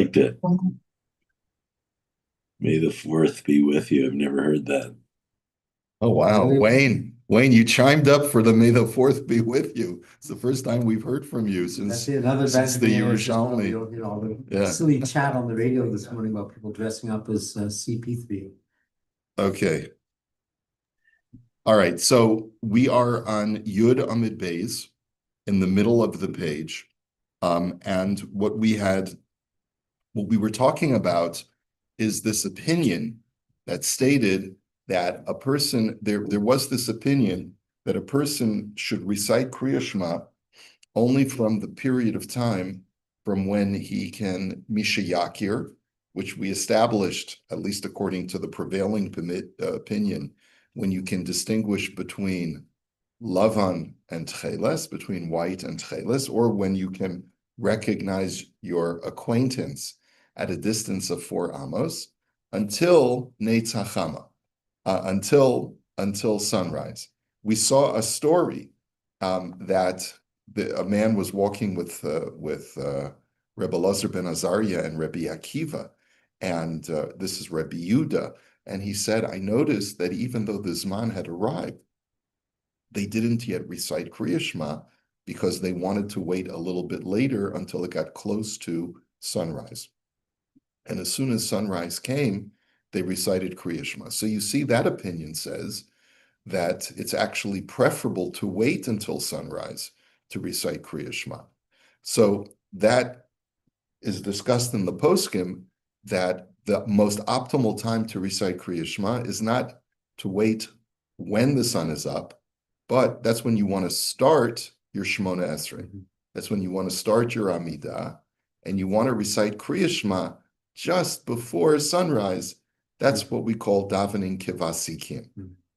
liked it. May the fourth be with you. I've never heard that. Oh, wow. Wayne, you chimed up for the May the Fourth be with you. It's the first time we've heard from you since Another the Yerushalmi. Yeah. Silly chat on the radio this morning about people dressing up as CP3. Okay. All right. So we are on Yud Amid Beis in the middle of the page. And what we were talking about is this opinion that stated that a person, there was this opinion that a person should recite Kriya Shema only from the period of time from when he can Misha Yakir, which we established, at least according to the prevailing opinion, when you can distinguish between Lavan and Tcheles, between white and Tcheles, or when you can recognize your acquaintance at a distance of 4 amos, until Neitz HaChama, until sunrise. We saw a story that a man was walking with Rebbe Elazar ben Azariah and Rebbe Akiva, and this is Rebbe Yehuda, and he said, I noticed that even though the Zman had arrived, they didn't yet recite Kriya Shema because they wanted to wait a little bit later until it got close to sunrise. And as soon as sunrise came, they recited Kriya Shema. So you see, that opinion says that it's actually preferable to wait until sunrise to recite Kriya Shema. So that is discussed in the poskim, that the most optimal time to recite Kriya Shema is not to wait when the sun is up, but that's when you want to start your Shemona Esrei. That's when you want to start your Amidah, and you want to recite Kriya Shema just before sunrise. That's what we call davening kivasikim.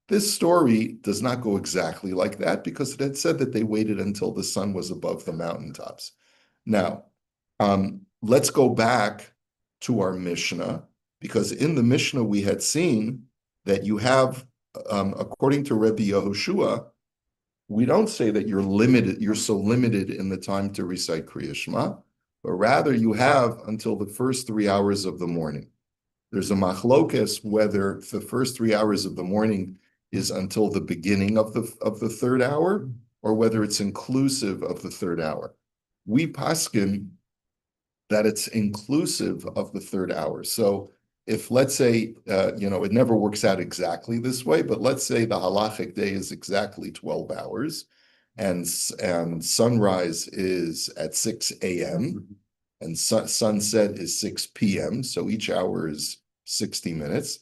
This story does not go exactly like that because it had said that they waited until the sun was above the mountaintops. Now, let's go back to our Mishnah, because in the Mishnah we had seen that you have, according to Rebbe Yehoshua, we don't say that you're so limited in the time to recite Kriya Shema, but rather you have until the first 3 hours of the morning. There's a machlokes whether the first 3 hours of the morning is until the beginning of the third hour, or whether it's inclusive of the third hour. We paskin that it's inclusive of the third hour. So if, let's say, it never works out exactly this way, but let's say the halachic day is exactly 12 hours and sunrise is at 6 a.m. and sunset is 6 p.m. So each hour is 60 minutes.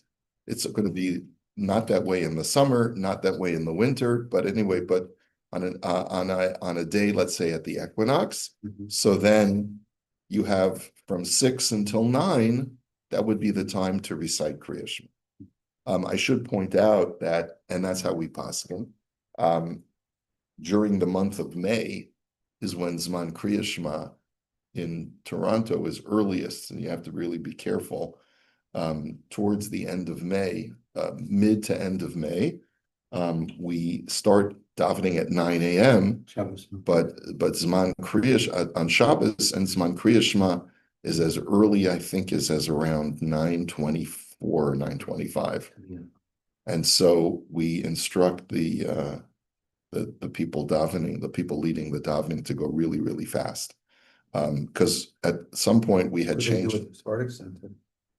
It's going to be not that way in the summer, not that way in the winter, but anyway, but on a day, let's say at the equinox. So then you have from 6 until 9, that would be the time to recite Kriya Shema. I should point out that, and that's how we paskin, during the month of May is when Zman Kriya Shema in Toronto is earliest, and you have to really be careful. Towards the end of May, mid to end of May, we start davening at 9 a.m. But Zman Kriya on Shabbos, and Zman Kriya Shema is as early, I think, as around 9:24, 9:25. Yeah. And so we instruct the people davening, the people leading the davening, to go really, really fast. Because at some point we had changed. They do at Spartak Center,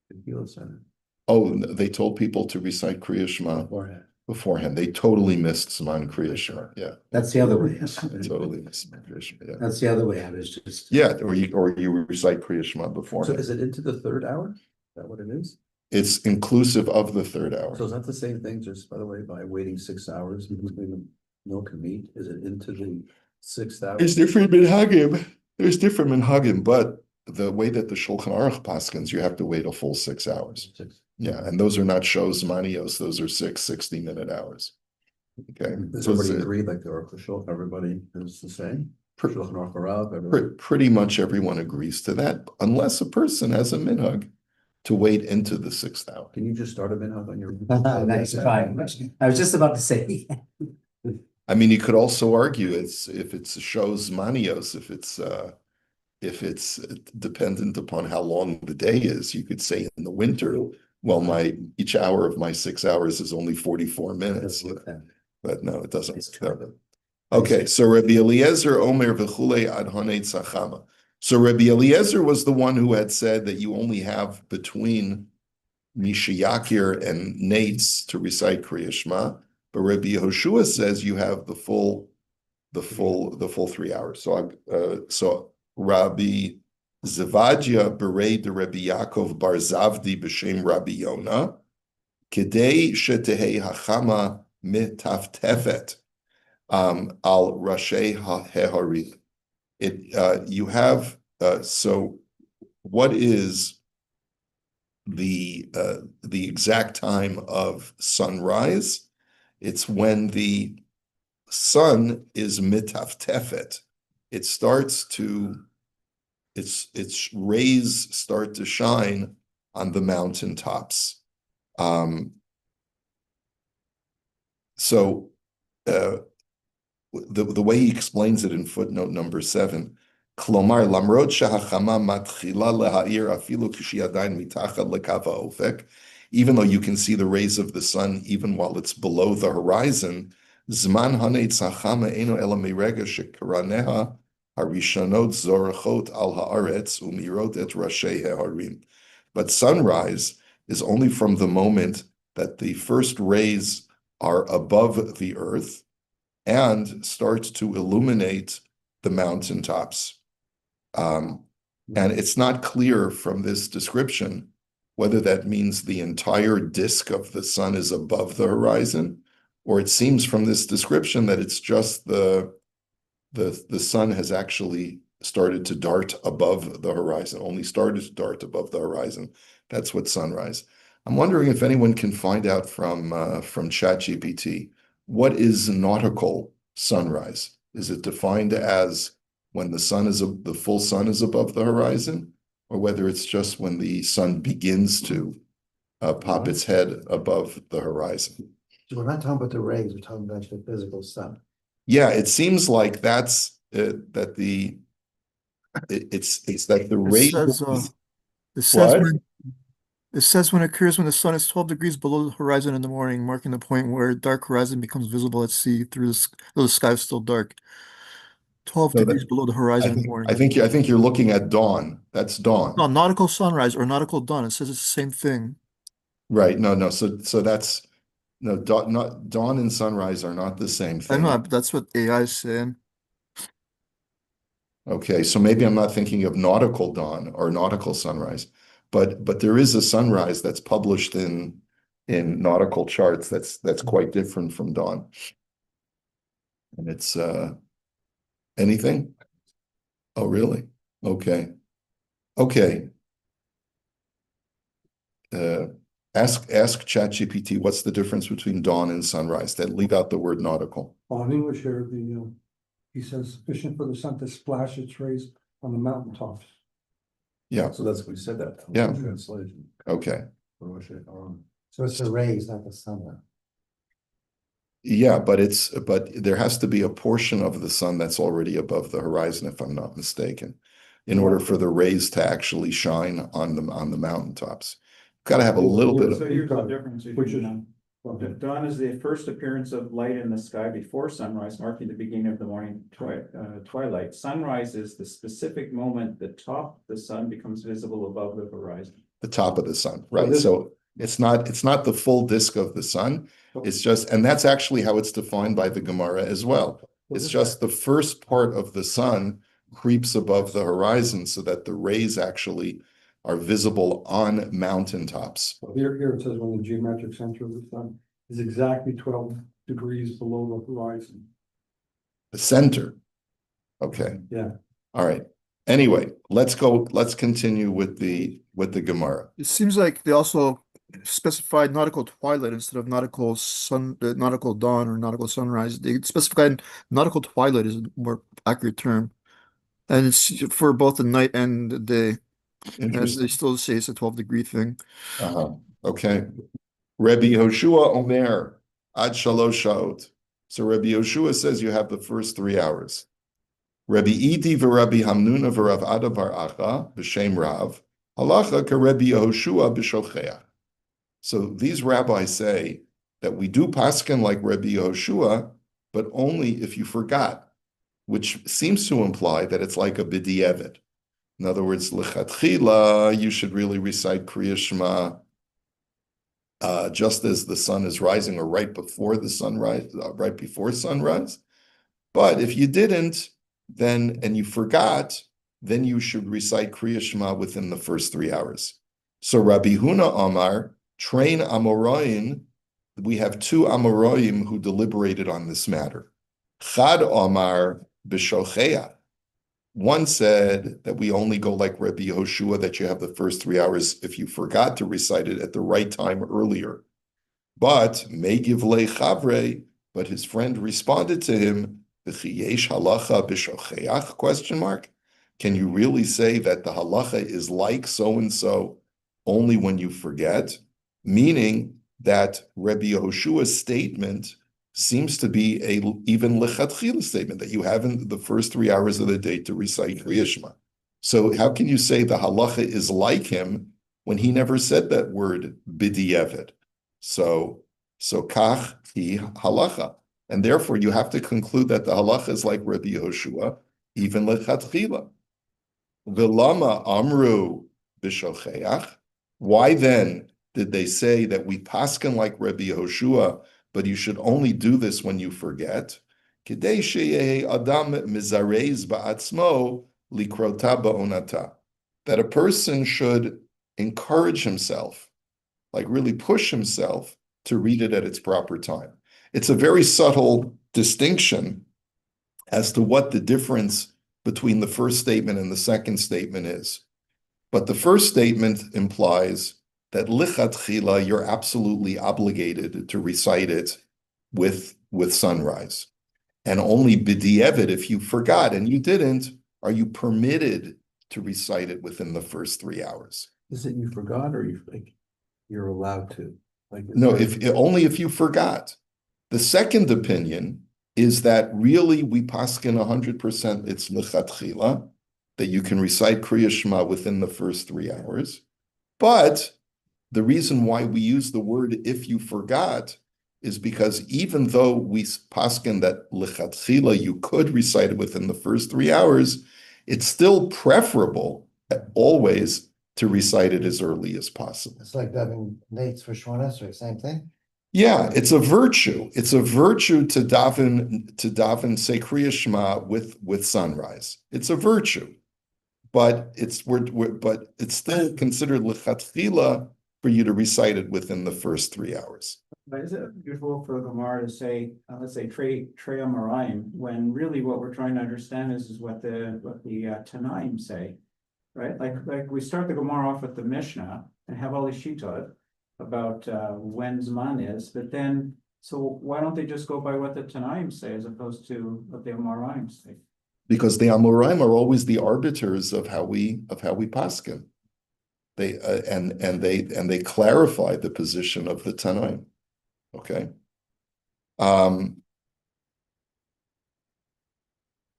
the Gila Center. Oh, they told people to recite Kriya Shema beforehand. They totally missed Zman Kriya Shema. Yeah, that's the other way. Totally missed Zman Kriya Shema. Yeah, that's the other way. I was just or you recite Kriya Shema beforehand. So is it into the third hour? Is that what it is? It's inclusive of the third hour. So is that the same thing? Just by the way, by waiting 6 hours between the milk and meat, is it into the 6th hour? It's different minhagim. There's different minhagim, but the way that the Shulchan Aruch paskins, you have to wait a full 6 hours. Yeah, and those are not shows manios; those are 60-minute hours. Okay, does everybody agree? Like the Aruch Shulchan, everybody is the same. Shulchan Aruch Rav, pretty much everyone agrees to that, unless a person has a minhag to wait into the 6th hour. Can you just start a minhag on your? Nice try. I was just about to say. I mean, you could also argue if it's shows manios, if it's dependent upon how long the day is, you could say in the winter, well, each hour of my 6 hours is only 44 minutes. But no, it doesn't. It's true. Okay, so Rabbi Eliezer Omer v'chulei ad honei tzachama. So Rabbi Eliezer was the one who had said that you only have between Mishayakir and Nates to recite Kriya Shema, but Rabbi Yehoshua says you have the full 3 hours. So Rabbi Zavadia berei de Rabbi Yaakov bar Zavdi b'shem Rabbi Yonah kedei shetehei hachama mitaftefet al Rashi Hehari. You have so what is the exact time of sunrise? It's when the sun is mitaftefet. Its rays start to shine on the mountaintops. So the way he explains it in footnote number 7, Klomar lamrod shehachama matchila leha'ir afilu k'shiyadayin mitachad lekav ha'ofek, even though you can see the rays of the sun even while it's below the horizon, zman hanei tzachama eno ela mirega shekaraneha harishonot zorachot al haaretz umirot et rashei heharim. But sunrise is only from the moment that the first rays are above the earth and start to illuminate the mountaintops. And it's not clear from this description whether that means the entire disk of the sun is above the horizon, or it seems from this description that it's just the sun has actually started to dart above the horizon, only started to dart above the horizon. That's what sunrise. I'm wondering if anyone can find out from ChatGPT, what is nautical sunrise? Is it defined as when the full sun is above the horizon, or whether it's just when the sun begins to pop its head above the horizon? So we're not talking about the rays, we're talking about the physical sun. Yeah, it seems like that's it's that the rate. It says What? when it says when it occurs when the sun is 12 degrees below the horizon in the morning, marking the point where dark horizon becomes visible at sea though the sky is still dark. 12 No, degrees below the I horizon in the think morning. I think you're looking at dawn. That's dawn. No, nautical sunrise or nautical dawn. It says it's the same thing. Right. No. So that's no dawn and sunrise are not the same I thing. know, but that's what AI is saying. Okay, so maybe I'm not thinking of nautical dawn or nautical sunrise, but there is a sunrise that's published in nautical charts that's quite different from dawn. And it's anything? Oh, really? Okay. Okay. Ask ChatGPT what's the difference between dawn and sunrise. Then leave out the word nautical. Well, in English here, he says sufficient for the sun to splash its rays on the mountaintops. Yeah. So that's what we said that. Yeah. Translation. Okay. So it's the rays, not the sun. Yeah, but there has to be a portion of the sun that's already above the horizon, if I'm not mistaken, in order for the rays to actually shine on the mountaintops. Got to have a little bit So of. here's the difference Which is- between dawn is the first appearance of light in the sky before sunrise, marking the beginning of the morning twilight. Sunrise is the specific moment the top of the sun becomes visible above the horizon. The top of the sun, right? So it's not the full disk of the sun. It's just, and that's actually how it's defined by the Gemara as well. It's just the first part of the sun creeps above the horizon so that the rays actually are visible on mountaintops. So here it says when the geometric center of the sun is exactly 12 degrees below the horizon. The center. Okay. Yeah. All right. Anyway, let's continue with the Gemara. It seems like they also specified nautical twilight instead of nautical dawn or nautical sunrise. They specified nautical twilight is a more accurate term. And it's for both the night and the day. And they still say it's a 12-degree thing. Okay. Rabbi Yehoshua Omer ad shalosh shaot. So Rabbi Yehoshua says you have the first 3 hours. Rabbi Idi v'Rabbi Hamnuna v'Rav Ada bar Acha b'Shem Rav halacha k'Rabbi Yehoshua b'Shocheach. So these rabbis say that we do paskin like Rabbi Yehoshua, but only if you forgot, which seems to imply that it's like a b'di'evet. In other words, lechatchila, you should really recite Kriya Shema just as the sun is rising or right before the sunrise, right before sunrise. But if you didn't, then and you forgot, then you should recite Kriya Shema within the first 3 hours. So Rabbi Huna Amar, train Amoraim, we have 2 Amoraim who deliberated on this matter. Chad Amar b'Shocheach. One said that we only go like Rabbi Yehoshua, that you have the first 3 hours if you forgot to recite it at the right time earlier. But Megiv le Chavre, but his friend responded to him, V'chiyesh halacha b'shocheach, question mark. Can you really say that the halacha is like so-and-so only when you forget? Meaning that Rabbi Yehoshua's statement seems to be a even lechatchila statement that you have in the first 3 hours of the day to recite Kriya Shema. So how can you say the halacha is like him when he never said that word b'di'evet? So kach hi halacha, and therefore you have to conclude that the halacha is like Rabbi Yehoshua, even lechatchila. V'lama amru b'shocheach. Why then did they say that we paskin like Rabbi Yehoshua, but you should only do this when you forget? Kidei sheyehi adam mizarez ba'atzmo likrota ba'onata. That a person should encourage himself, like really push himself to read it at its proper time. It's a very subtle distinction as to what the difference between the first statement and the second statement is. But the first statement implies that lichatchila, you're absolutely obligated to recite it with sunrise. And only b'di'evet, if you forgot and you didn't, are you permitted to recite it within the first 3 hours. Is it you forgot or you're allowed to? No, only if you forgot. The second opinion is that really we paskin 100% it's lichatchila, that you can recite Kriya Shema within the first 3 hours. But the reason why we use the word if you forgot is because even though we paskin that lichatchila you could recite it within the first 3 hours, it's still preferable always to recite it as early as possible. It's like having dates for Shemona Esrei, same thing. Yeah, it's a virtue. It's a virtue to daven say Kriya Shema with sunrise. It's a virtue, but it's still considered lechatchila for you to recite it within the first 3 hours. But is it usual for the Gemara to say, let's say Trey Amoraim, when really what we're trying to understand is what the Tanaim say, right? Like we start the Gemara off with the Mishnah and have all the Shitot about when Zman is, but then so why don't they just go by what the Tanaim say as opposed to what the Amoraim say? Because the Amoraim are always the arbiters of how we paskin. They and they clarify the position of the Tanaim. Okay.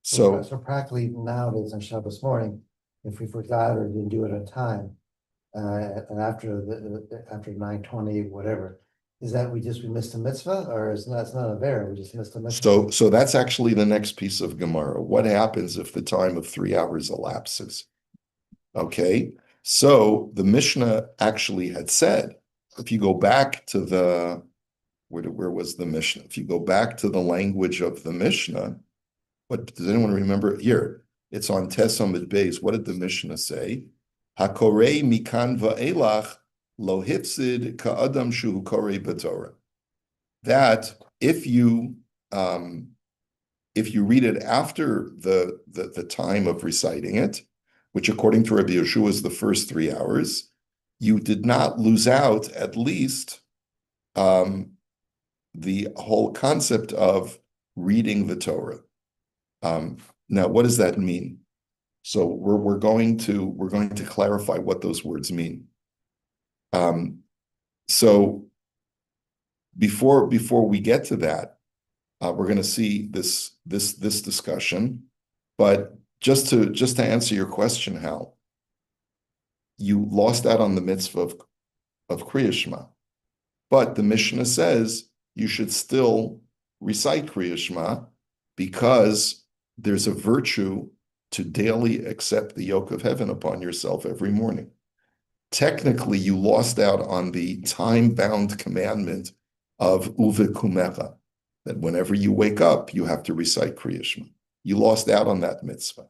So practically nowadays on Shabbos morning, if we forgot or didn't do it on time, and after 9:20, whatever, is that we missed a mitzvah, or it's not a bear, we just missed a mitzvah? So that's actually the next piece of Gemara. What happens if the time of 3 hours elapses? Okay, so the Mishnah actually had said, if you go back to the where was the Mishnah? If you go back to the language of the Mishnah, what does anyone remember? Here, it's on Tesamid Beis. What did the Mishnah say? Hakorei mikan va'elach lo hifsid ka'adam shu korei b'torah. That if you read it after the time of reciting it, which according to Rabbi Yehoshua is the first 3 hours, you did not lose out at least the whole concept of reading the Torah. Now, what does that mean? So we're going to clarify what those words mean. So before we get to that, we're going to see this discussion But just to answer your question, Hal, you lost out on the mitzvah of Kriya Shema. But the Mishnah says you should still recite Kriya Shema because there's a virtue to daily accept the yoke of heaven upon yourself every morning. Technically, you lost out on the time-bound commandment of uvekumecha, that whenever you wake up, you have to recite Kriya Shema. You lost out on that mitzvah.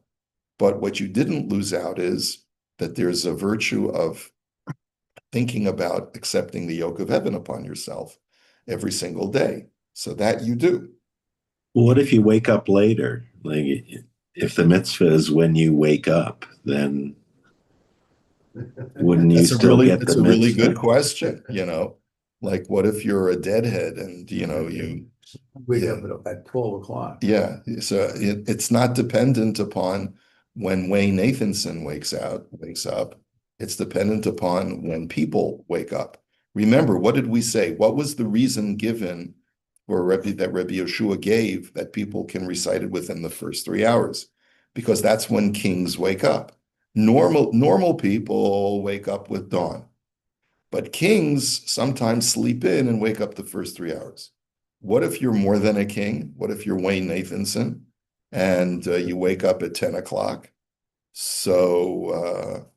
But what you didn't lose out is that there's a virtue of thinking about accepting the yoke of heaven upon yourself every single day. So that you do. Well, what if you wake up later? Like, if the mitzvah is when you wake up, then wouldn't you still get the That's a really mitzvah? good question, you know? Like, what if you're a deadhead and, you know, you Wake Yeah. up at 12 o'clock. Yeah, so it's not dependent upon when Wayne Nathanson wakes up. It's dependent upon when people wake up. Remember, what did we say? What was the reason given for that Rabbi Yeshua gave that people can recite it within the first 3 hours? Because that's when kings wake up. Normal people wake up with dawn, but kings sometimes sleep in and wake up the first 3 hours. What if you're more than a king? What if you're Wayne Nathanson and you wake up at 10 o'clock? So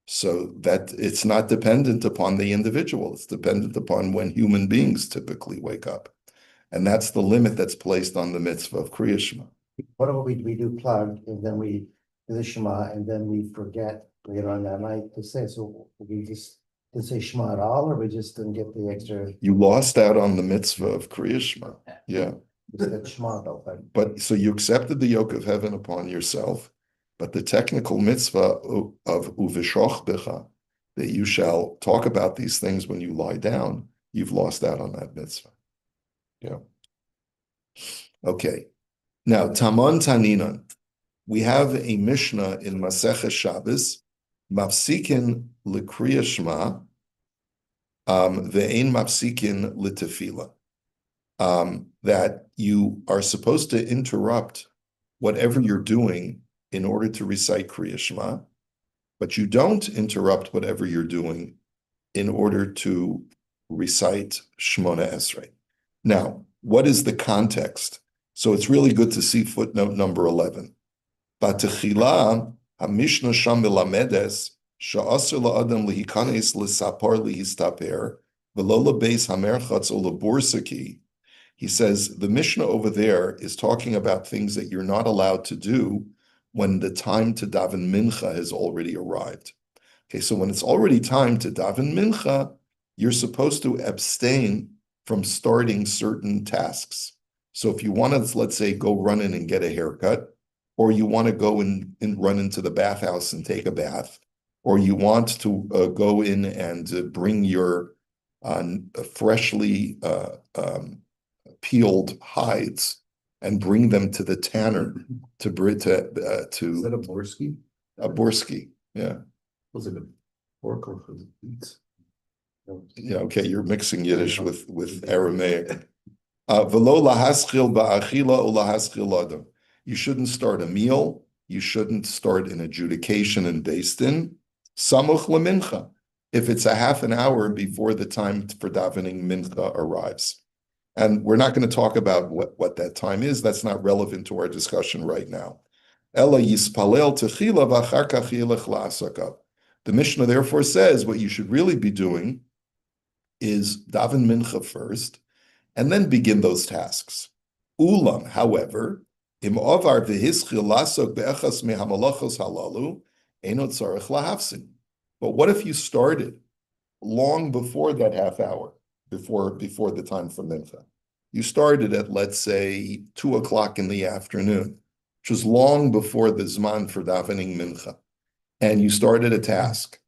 that it's not dependent upon the individual. It's dependent upon when human beings typically wake up. And that's the limit that's placed on the mitzvah of Kriya Shema. What if we do plug and then we do the Shema and then we forget later on that night to say, so we just didn't say Shema at all, or we just didn't get the extra, You lost out on the mitzvah of Kriya Shema. Yeah. just that Shema though, But so you accepted the yoke of heaven upon yourself, but the technical mitzvah of uvishoch becha, that you shall talk about these things when you lie down, you've lost out on that mitzvah. Yeah. Okay. Now, Taman Taninan, we have a Mishnah in Maseches Shabbos, Mafsikin L'Kriya Shema, Ve'ein Mafsikin L'Tefila. That you are supposed to interrupt whatever you're doing in order to recite Kriya Shema, but you don't interrupt whatever you're doing in order to recite Shmona Esrei. Now, what is the context? So it's really good to see footnote number 11. Batechila HaMishnah Sham Melamedes Sha'asr la'adam lihikanes l'sapar lihistaper v'lo lebeis hamerchatz o lebursaki. He says the Mishnah over there is talking about things that you're not allowed to do when the time to daven mincha has already arrived. Okay, so when it's already time to daven mincha, you're supposed to abstain from starting certain tasks. So if you want to, let's say, go run in and get a haircut, or you want to go and run into the bathhouse and take a bath, or you want to go in and bring your freshly peeled hides and bring them to the tanner to Is that a Borsky? a borsky. Yeah. Was it a oracle for the beats? Yeah, okay, you're mixing Yiddish with Aramaic. V'lo lahaschil ba'achila o lahaschil adam. You shouldn't start a meal. You shouldn't start an adjudication in Beis Din. Samuch lemincha, if it's a half an hour before the time for davening mincha arrives. And we're not going to talk about what that time is. That's not relevant to our discussion right now. Ela yispalel techila v'achar kach yilech la'asakav. The Mishnah therefore says what you should really be doing is daven mincha first, and then begin those tasks. Ulam, however, im ovar v'hischil lasok be'echas mehamalachos halalu, eno tzarech lahafsin. But what if you started long before that half hour, before the time for mincha? You started at, let's say, 2 o'clock in the afternoon, which was long before the zman for davening mincha. And you started a task,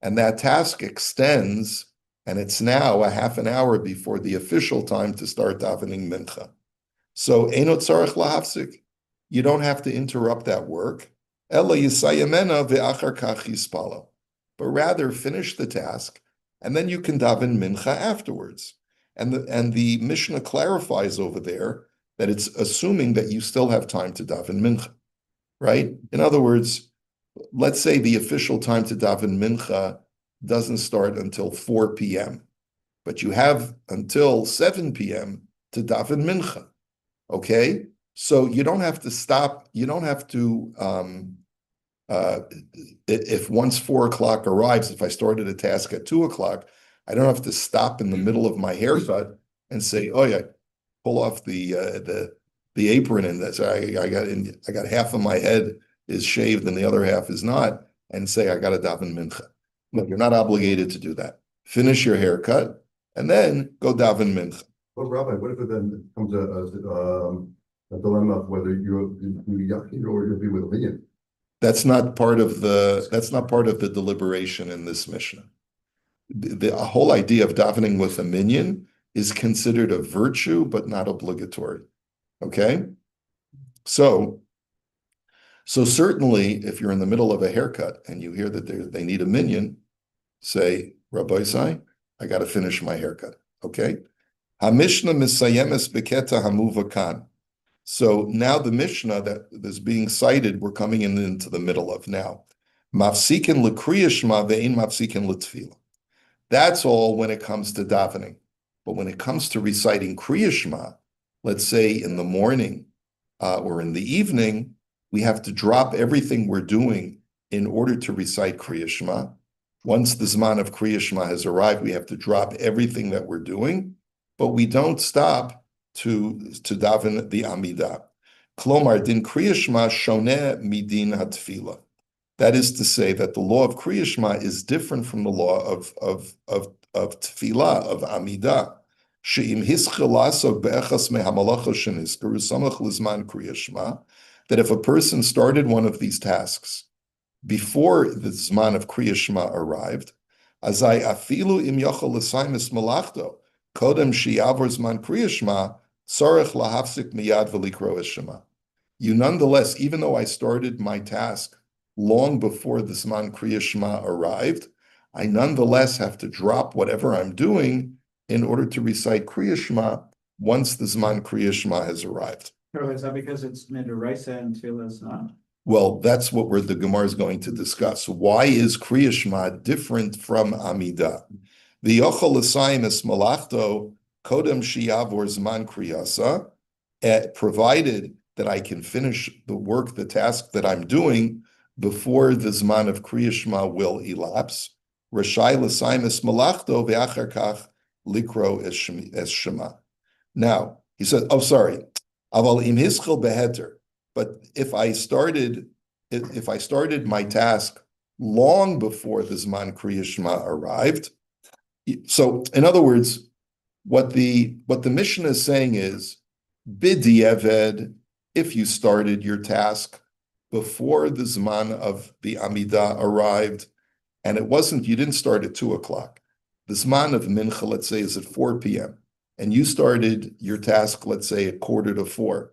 and that task extends, and it's now a half an hour before the official time to start davening mincha. So, eino tzarech lahafsik. You don't have to interrupt that work. Ela yisayemena ve'achar kach yispalo. But rather finish the task, and then you can daven mincha afterwards. And the Mishnah clarifies over there that it's assuming that you still have time to daven mincha. right? In other words, let's say the official time to daven mincha doesn't start until 4 p.m., but you have until 7 p.m. to daven mincha, okay? So you don't have to stop, you don't have to, if once 4 o'clock arrives, if I started a task at 2 o'clock, I don't have to stop in the middle of my haircut and say, oh yeah, pull off the apron and that's I got half of my head is shaved and the other half is not, and say I got to daven mincha. Look, you're not obligated to do that. Finish your haircut and then go daven mincha. Well, Rabbi, what if it then becomes a dilemma of whether you'll be yachid or you'll be with a minion? That's not part of the deliberation in this Mishnah. The whole idea of davening with a minion is considered a virtue, but not obligatory. Okay? So certainly, if you're in the middle of a haircut and you hear that they need a minion, say, Rabbi Sai, I got to finish my haircut. Okay? HaMishnah misayemes beketa hamuvakan. So now the Mishnah that is being cited, we're coming into the middle of now. Mafsikin l'kriya shema ve'in mafsikin l'tefillah. That's all when it comes to davening. But when it comes to reciting Kriya Shema, let's say in the morning or in the evening, we have to drop everything we're doing in order to recite Kriya Shema. Once the Zman of Kriya Shema has arrived, we have to drop everything that we're doing, but we don't stop to daven the Amidah. Klomar din Kriya Shema shoneh midin hatfila. That is to say that the law of Kriya Shema is different from the law of tefillah, of Amidah. She'im hischel lasok be'echas mehamalacha shenizkaru samach lizman Kriya Shema, that if a person started one of these tasks before the Zman of Kriya Shema arrived, azai afilu im yochel l'saimis malachto, kodem she'yavor Zman Kriya Shema, tzarech lahafsik miyad v'likro es Shema. You nonetheless, even though I started my task long before the Zman Kriya Shema arrived, I nonetheless have to drop whatever I'm doing in order to recite Kriya Shema once the Zman Kriya Shema has arrived. So is that because it's midiraisa and tefillah is not? Well, that's what the Gemara is going to discuss. Why is Kriya Shema different from Amidah? The yochel l'sayim es malachto kodem sheyavor zman kriyasa, provided that I can finish the work, the task that I'm doing before the Zman of Kriya Shema will elapse. Rashai l'sayim es malachto ve'achar kach likro es Shema. Now, he said, oh, sorry, aval im hischel beheter. But if I started my task long before the Zman Kriya Shema arrived, so in other words, what the Mishnah is saying is, b'di'eved, if you started your task before the Zman of the Amidah arrived, and you didn't start at 2 o'clock. The Zman of Mincha, let's say, is at 4 p.m. And you started your task, let's say, at 3:45.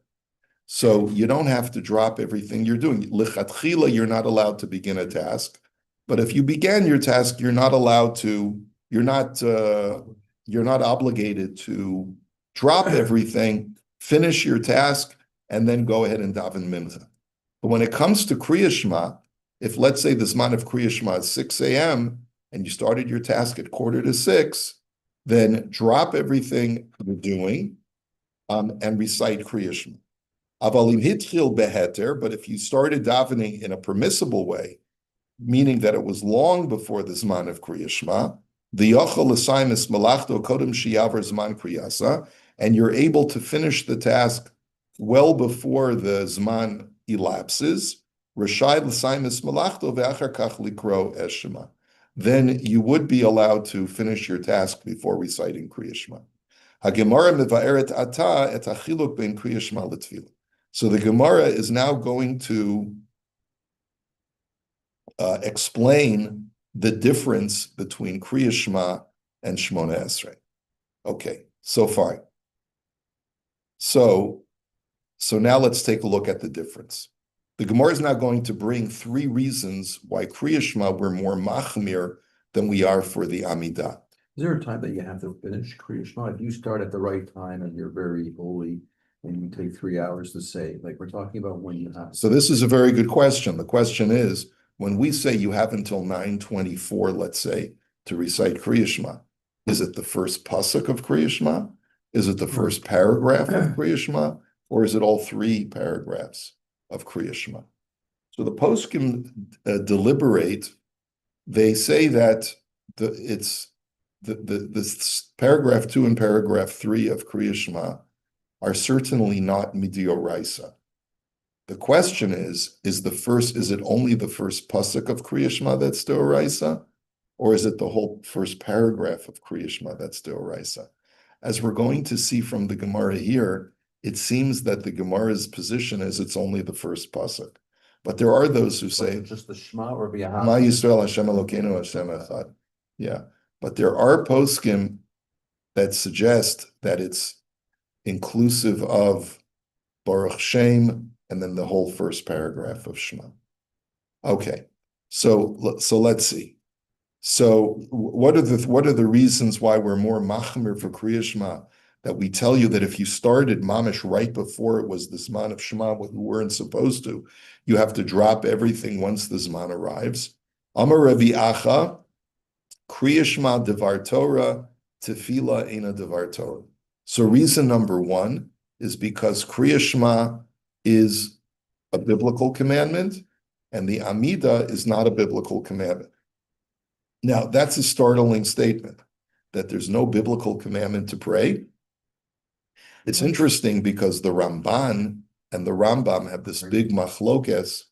So you don't have to drop everything you're doing. Lichatchila, you're not allowed to begin a task. But if you began your task, you're not obligated to drop everything, finish your task, and then go ahead and daven mincha. But when it comes to Kriya Shema, if let's say the Zman of Kriya Shema is 6 a.m. and you started your task at 5:45, then drop everything you're doing and recite Kriya Shema. Avalim hitchil beheter, but if you started davening in a permissible way, meaning that it was long before the Zman of Kriya Shema, the yochel l'saimis malachto kodem sheyavor Zman Kriyasa, and you're able to finish the task well before the Zman elapses, Rashai l'saimis malachto ve'achar kach likro es Shema. Then you would be allowed to finish your task before reciting Kriya Shema. HaGemara meva'eret ata et hachiluk ben Kriya Shema l'tefillah. So the Gemara is now going to explain the difference between Kriya Shema and Shmona Esrei. Okay, so far. So now let's take a look at the difference. The Gemara is now going to bring 3 reasons why Kriya Shema we're more machmir than we are for the Amidah. Is there a time that you have to finish Kriya Shema? If you start at the right time and you're very holy and you take 3 hours to say, like we're talking about when you have. So this is a very good question. The question is, when we say you have until 9:24, let's say, to recite Kriya Shema, is it the first pasuk of Kriya Shema? Is it the first paragraph of Kriya Shema? Or is it all three paragraphs of Kriya Shema? So the poskim deliberate. They say that this paragraph 2 and paragraph 3 of Kriya Shema are certainly not midioraisa. The question is it only the first pasuk of Kriya Shema that's deoraisa, or is it the whole first paragraph of Kriya Shema that's deoraisa? As we're going to see from the Gemara here, it seems that the Gemara's position is it's only the first pasuk. But there are those who say Just the Shema or Ma Yisrael Hashem Elokeinu Hashem Echad. Yeah, but there are poskim that suggest that it's inclusive of Baruch Shem and then the whole first paragraph of Shema. Okay, so let's see. So what are the reasons why we're more machmir for Kriya Shema? That we tell you that if you started mamish right before it was the Zman of Shema, what you weren't supposed to, you have to drop everything once the Zman arrives. Amar Rabbi Acha, Kriya Shema devar Torah, tefillah ena devar Torah. So reason number one is because Kriya Shema is a biblical commandment, and the Amida is not a biblical commandment. Now, that's a startling statement, that there's no biblical commandment to pray. It's interesting because the Ramban and the Rambam have this big machlokes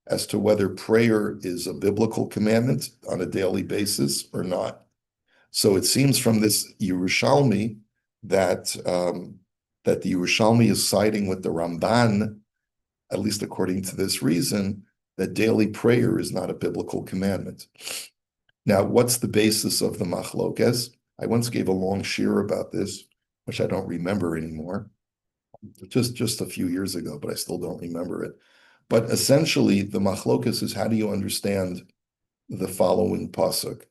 as to whether prayer is a biblical commandment on a daily basis or not. So it seems from this Yerushalmi that the Yerushalmi is siding with the Ramban, at least according to this reason, that daily prayer is not a biblical commandment. Now, what's the basis of the machlokes? I once gave a long shir about this, which I don't remember anymore, just a few years ago, but I still don't remember it. But essentially, the machlokes is, how do you understand the following pasuk?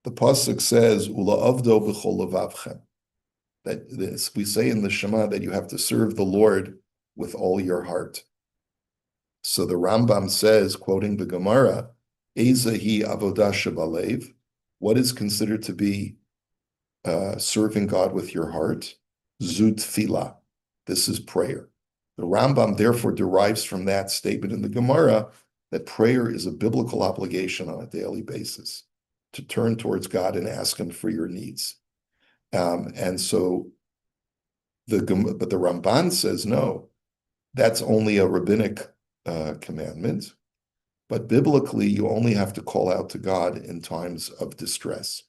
The pasuk says, "Ula avdo b'chol levavchem." That this, we say in the Shema that you have to serve the Lord with all your heart. So the Rambam says, quoting the Gemara, Ezahi avodah shebalev, what is considered to be serving God with your heart? Zut tefillah, this is prayer. The Rambam therefore derives from that statement in the Gemara that prayer is a biblical obligation on a daily basis, to turn towards God and ask Him for your needs. And so, but the Ramban says, no, that's only a rabbinic commandment. But biblically, you only have to call out to God in times of distress.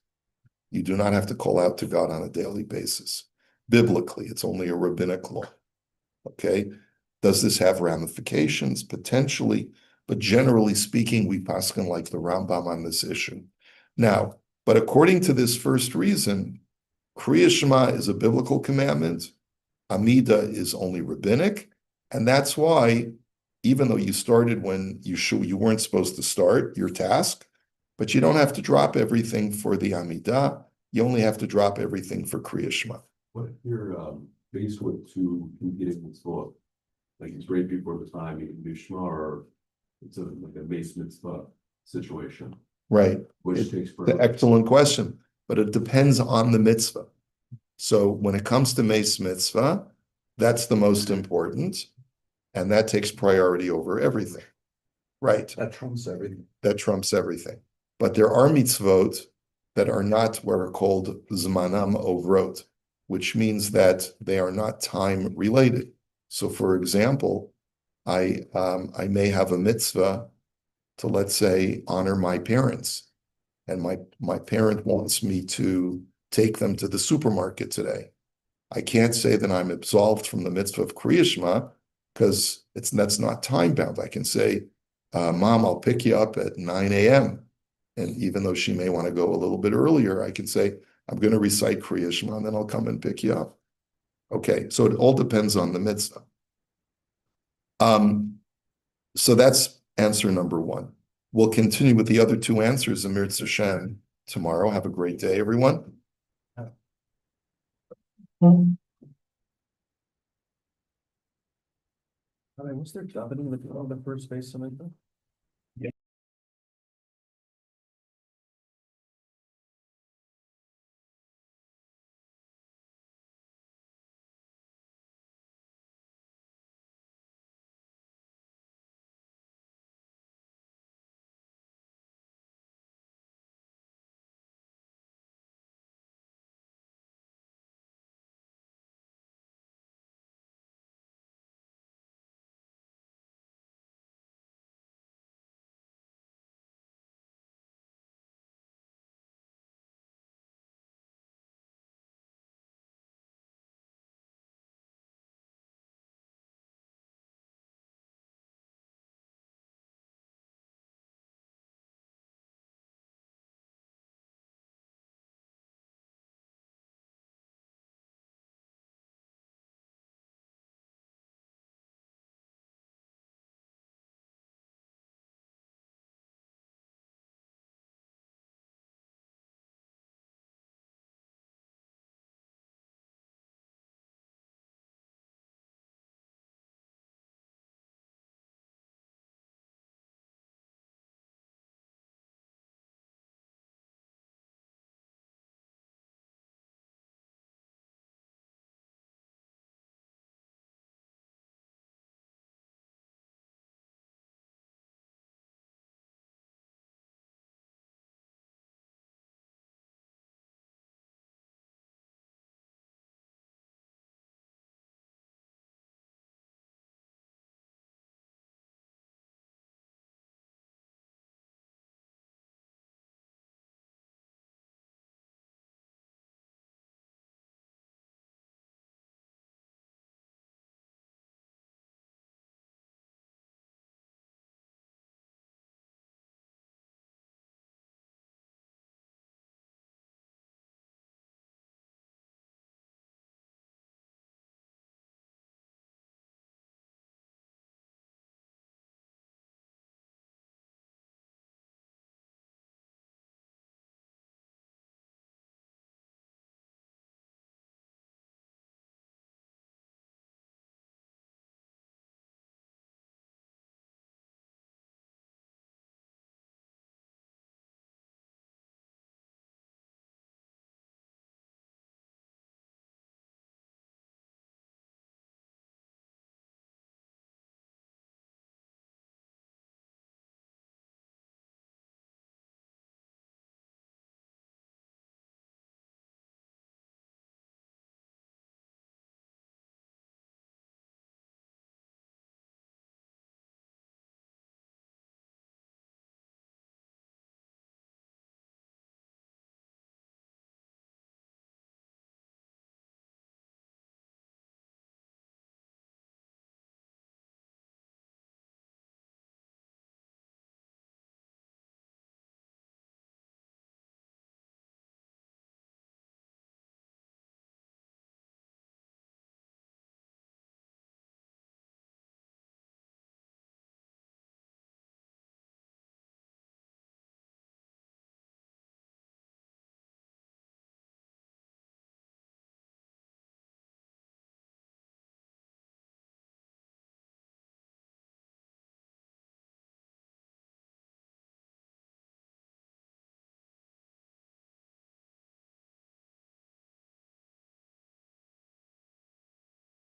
You do not have to call out to God on a daily basis. Biblically, it's only a rabbinic law. Okay? Does this have ramifications? Potentially, but generally speaking, we paskin like the Rambam on this issue. Now, but according to this first reason, Kriya Shema is a biblical commandment, Amida is only rabbinic, and that's why, even though you started when you weren't supposed to start your task, but you don't have to drop everything for the Amidah, you only have to drop everything for Kriya Shema. What if you're faced with two competing mitzvot? Like it's right before the time you can do Shema, or it's like a base mitzvah situation. Right. Which takes the excellent question, but it depends on the mitzvah. So when it comes to Meis mitzvah, that's the most important, and that takes priority over everything. Right. That trumps everything. That trumps everything. But there are mitzvot that are not what are called zmanam ovrot, which means that they are not time related. So for example, I may have a mitzvah to, let's say, honor my parents. And my parent wants me to take them to the supermarket today. I can't say that I'm absolved from the mitzvah of Kriya Shema because that's not time bound. I can say, Mom, I'll pick you up at 9 a.m. And even though she may want to go a little bit earlier, I can say, I'm going to recite Kriya Shema and then I'll come and pick you up. Okay, so it all depends on the mitzvah. So that's answer number one. We'll continue with the other two answers, Amir Tzashem, tomorrow. Have a great day, everyone. I mean, what's their job in the first base, something like that?